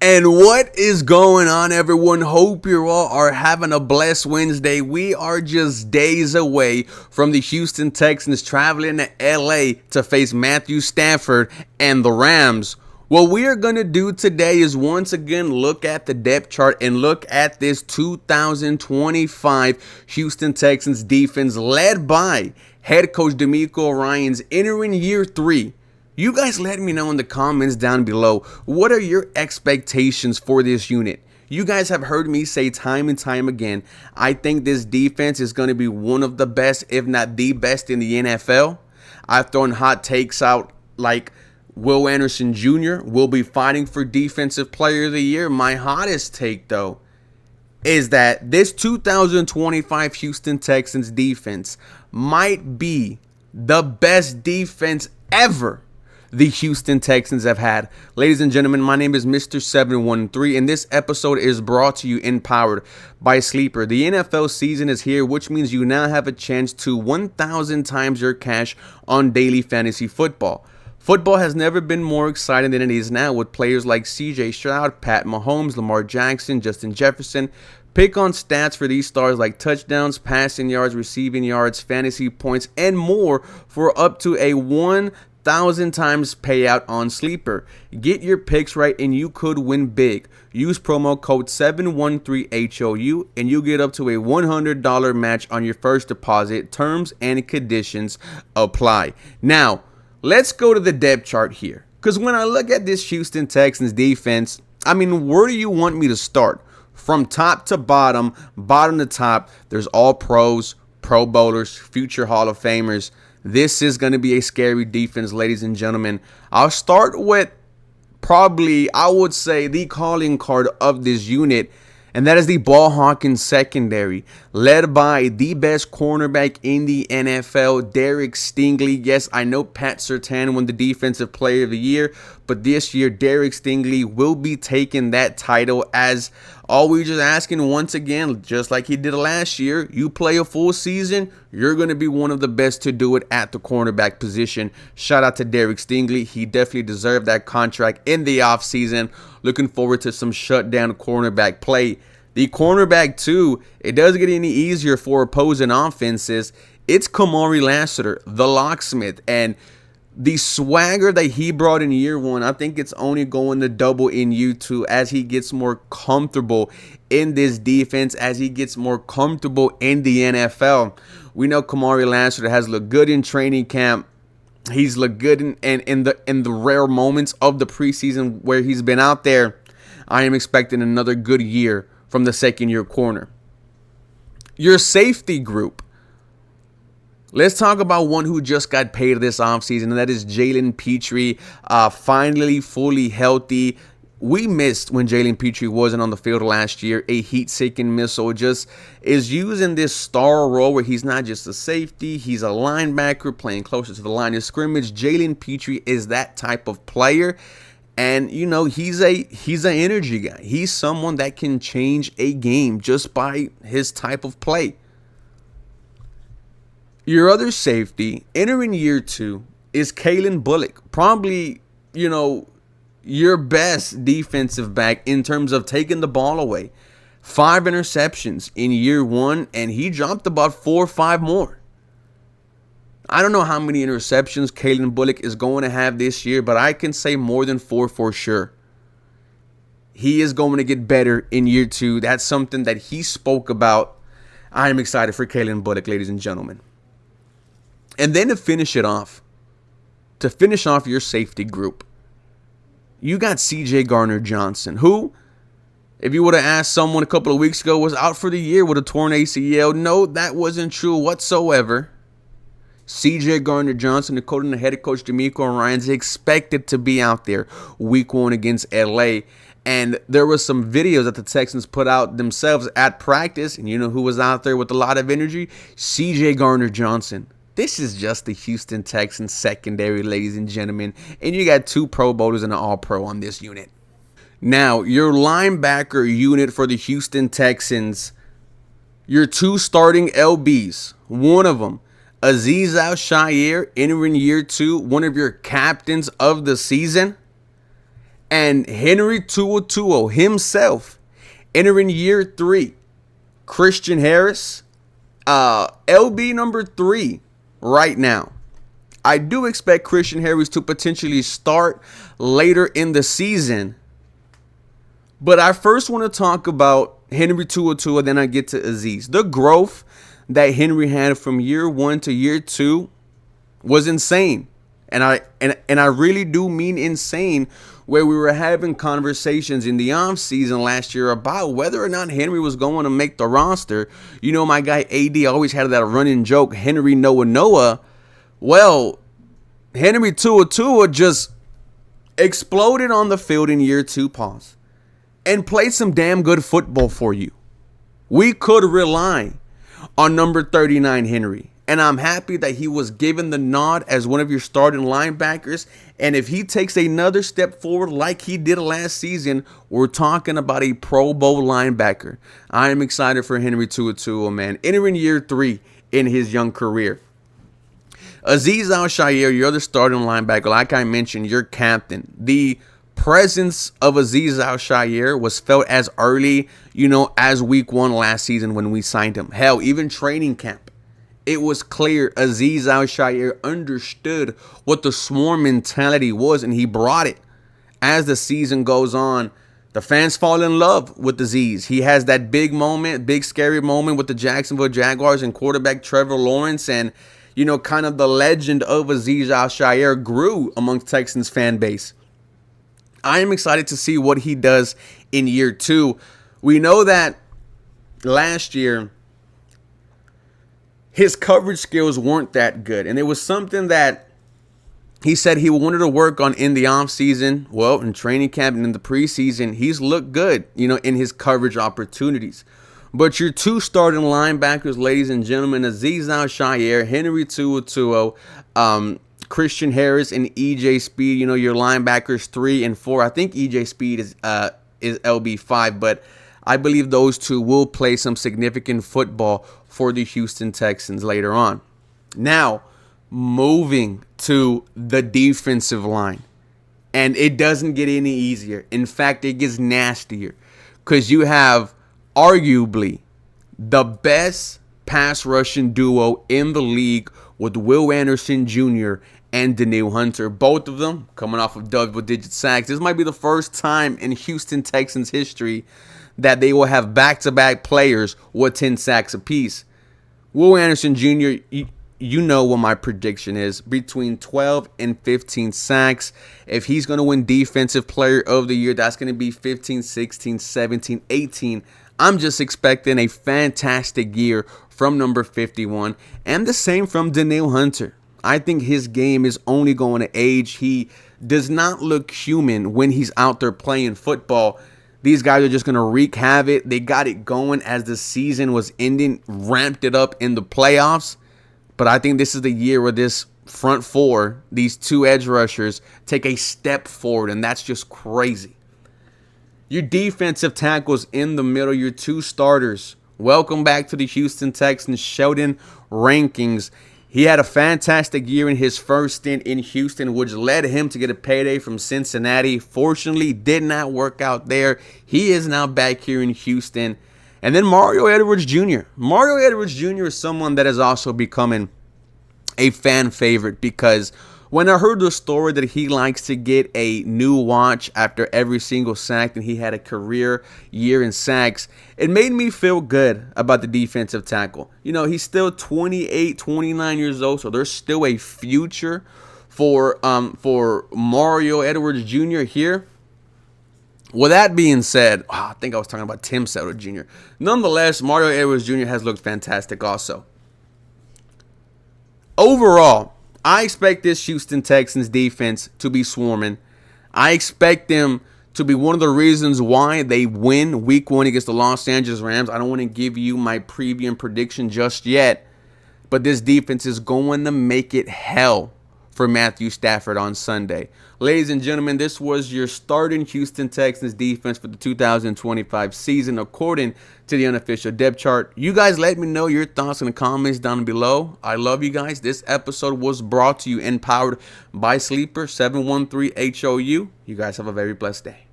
And what is going on, everyone? Hope you all are having a blessed Wednesday. We are just days away from the Houston Texans traveling to LA to face Matthew Stafford and the Rams. What we are going to do today is once again look at the depth chart and look at this 2025 Houston Texans defense led by head coach DeMeco Ryans entering year 3. You guys let me know in the comments down below, what are your expectations for this unit? You guys have heard me say time and time again, I think this defense is going to be one of the best, if not the best in the NFL. I've thrown hot takes out like Will Anderson Jr. will be fighting for Defensive Player of the Year. My hottest take, though, is that this 2025 Houston Texans defense might be the best defense ever the Houston Texans have had. Ladies and gentlemen, my name is Mr. 713, and this episode is brought to you and powered by Sleeper. The NFL season is here, which means you now have a chance to 1,000 times your cash on daily fantasy football. Football has never been more exciting than it is now, with players like CJ Stroud, Pat Mahomes, Lamar Jackson, Justin Jefferson. Pick on stats for these stars like touchdowns, passing yards, receiving yards, fantasy points, and more for up to a 1,000 times payout on Sleeper. Get your picks right and you could win big. Use promo code 713HOU and you get up to a $100 match on your first deposit. Terms and conditions apply. Now, let's go to the depth chart here. Because when I look at this Houston Texans defense, I mean, where do you want me to start? From top to bottom, bottom to top, there's all pros, Pro Bowlers, future Hall of Famers. This is going to be a scary defense, ladies and gentlemen. I'll start with probably, I would say, the calling card of this unit, and that is the ball hawking secondary, led by the best cornerback in the NFL, Derek Stingley. Yes, I know Pat Surtain won the Defensive Player of the Year, but this year, Derek Stingley will be taking that title. As all we're just asking once again, just like he did last year, you play a full season, you're going to be one of the best to do it at the cornerback position. Shout out to Derek Stingley. He definitely deserved that contract in the offseason. Looking forward to some shutdown cornerback play. The cornerback, too, it doesn't get any easier for opposing offenses. It's Kamari Lassiter, the locksmith, and the swagger that he brought in year 1, I think it's only going to double in year 2 as he gets more comfortable in this defense, as he gets more comfortable in the NFL. We know Kamari Lassiter has looked good in training camp. He's looked good in the rare moments of the preseason where he's been out there. I am expecting another good year from the second-year corner. Your safety group. Let's talk about one who just got paid this offseason, and that is Jalen Pitre, finally fully healthy. We missed when Jalen Pitre wasn't on the field last year. A heat-seeking missile just is using this star role where he's not just a safety, he's a linebacker playing closer to the line of scrimmage. Jalen Pitre is that type of player. And, you know, he's an energy guy. He's someone that can change a game just by his type of play. Your other safety, entering year 2, is Kalen Bullock. Probably, you know, your best defensive back in terms of taking the ball away. 5 interceptions in year 1, and he dropped about 4 or 5 more. I don't know how many interceptions Kalen Bullock is going to have this year, but I can say more than 4 for sure. He is going to get better in year 2. That's something that he spoke about. I am excited for Kalen Bullock, ladies and gentlemen. And then to finish off your safety group, you got CJ Gardner-Johnson, who, if you would have asked someone a couple of weeks ago, was out for the year with a torn ACL. No, that wasn't true whatsoever. CJ Gardner-Johnson, according to head coach DeMeco Ryans, is expected to be out there week 1 against LA. And there was some videos that the Texans put out themselves at practice. And you know who was out there with a lot of energy? CJ Gardner-Johnson. This is just the Houston Texans secondary, ladies and gentlemen. And you got 2 Pro Bowlers and an All-Pro on this unit. Now, your linebacker unit for the Houston Texans, your 2 starting LBs. One of them, Azeez Al-Shaair, entering year 2, one of your captains of the season. And Henry Tuo himself entering year 3. Christian Harris, LB number 3 right now. I do expect Christian Harris to potentially start later in the season. But I first want to talk about Henry Tuo, then I get to Azeez. The growth that Henry had from year 1 to year 2 was insane. And I really do mean insane, where we were having conversations in the offseason last year about whether or not Henry was going to make the roster. You know, my guy AD always had that running joke, Henry Noah. Well, Henry Tuo just exploded on the field in year 2, pause, and played some damn good football for you. We could rely on number 39 Henry. And I'm happy that he was given the nod as one of your starting linebackers. And if he takes another step forward like he did last season, we're talking about a Pro Bowl linebacker. I am excited for Henry Tuo, man. Entering year 3 in his young career. Azeez Al-Shaair, your other starting linebacker, like I mentioned, your captain. The presence of Azeez Al-Shaair was felt as early, as week 1 last season when we signed him. Hell, even training camp. It was clear Azeez Al-Shaair understood what the swarm mentality was, and he brought it. As the season goes on, the fans fall in love with Azeez. He has that big scary moment with the Jacksonville Jaguars and quarterback Trevor Lawrence, and kind of the legend of Azeez Al-Shaair grew amongst Texans fan base. I am excited to see what he does in year 2. We know that last year his coverage skills weren't that good. And it was something that he said he wanted to work on in the offseason. Well, in training camp and in the preseason, he's looked good, in his coverage opportunities. But your 2 starting linebackers, ladies and gentlemen, Azeez Al-Shaair, Henry Tuo, Christian Harris, and EJ Speed, your linebackers 3 and 4. I think EJ Speed is LB5, but I believe those 2 will play some significant football for the Houston Texans later on. Now, moving to the defensive line. And it doesn't get any easier. In fact, it gets nastier. Because you have arguably the best pass rushing duo in the league with Will Anderson Jr. and Danielle Hunter. Both of them coming off of double-digit sacks. This might be the first time in Houston Texans history that they will have back-to-back players with 10 sacks apiece. Will Anderson Jr., you know what my prediction is. Between 12 and 15 sacks. If he's going to win Defensive Player of the Year, that's going to be 15, 16, 17, 18. I'm just expecting a fantastic year from number 51. And the same from Danielle Hunter. I think his game is only going to age. He does not look human when he's out there playing football. These guys are just going to wreak havoc. They got it going as the season was ending, ramped it up in the playoffs. But I think this is the year where this front 4, these 2 edge rushers, take a step forward, and that's just crazy. Your defensive tackles in the middle, your 2 starters. Welcome back to the Houston Texans, Sheldon Rankings. He had a fantastic year in his first stint in Houston, which led him to get a payday from Cincinnati. Fortunately, did not work out there. He is now back here in Houston. And then Mario Edwards Jr. Mario Edwards Jr. is someone that is also becoming a fan favorite, because when I heard the story that he likes to get a new watch after every single sack and he had a career year in sacks, it made me feel good about the defensive tackle. He's still 28, 29 years old, so there's still a future for Mario Edwards Jr. here. With that being said, I think I was talking about Tim Settle Jr. Nonetheless, Mario Edwards Jr. has looked fantastic also. Overall, I expect this Houston Texans defense to be swarming. I expect them to be one of the reasons why they win week 1 against the Los Angeles Rams. I don't want to give you my preview and prediction just yet, but this defense is going to make it hell for Matthew Stafford on Sunday. Ladies and gentlemen, this was your starting Houston Texans defense for the 2025 season according to the unofficial depth chart. You guys let me know your thoughts in the comments down below. I love you guys. This episode was brought to you and powered by Sleeper 713HOU. You guys have a very blessed day.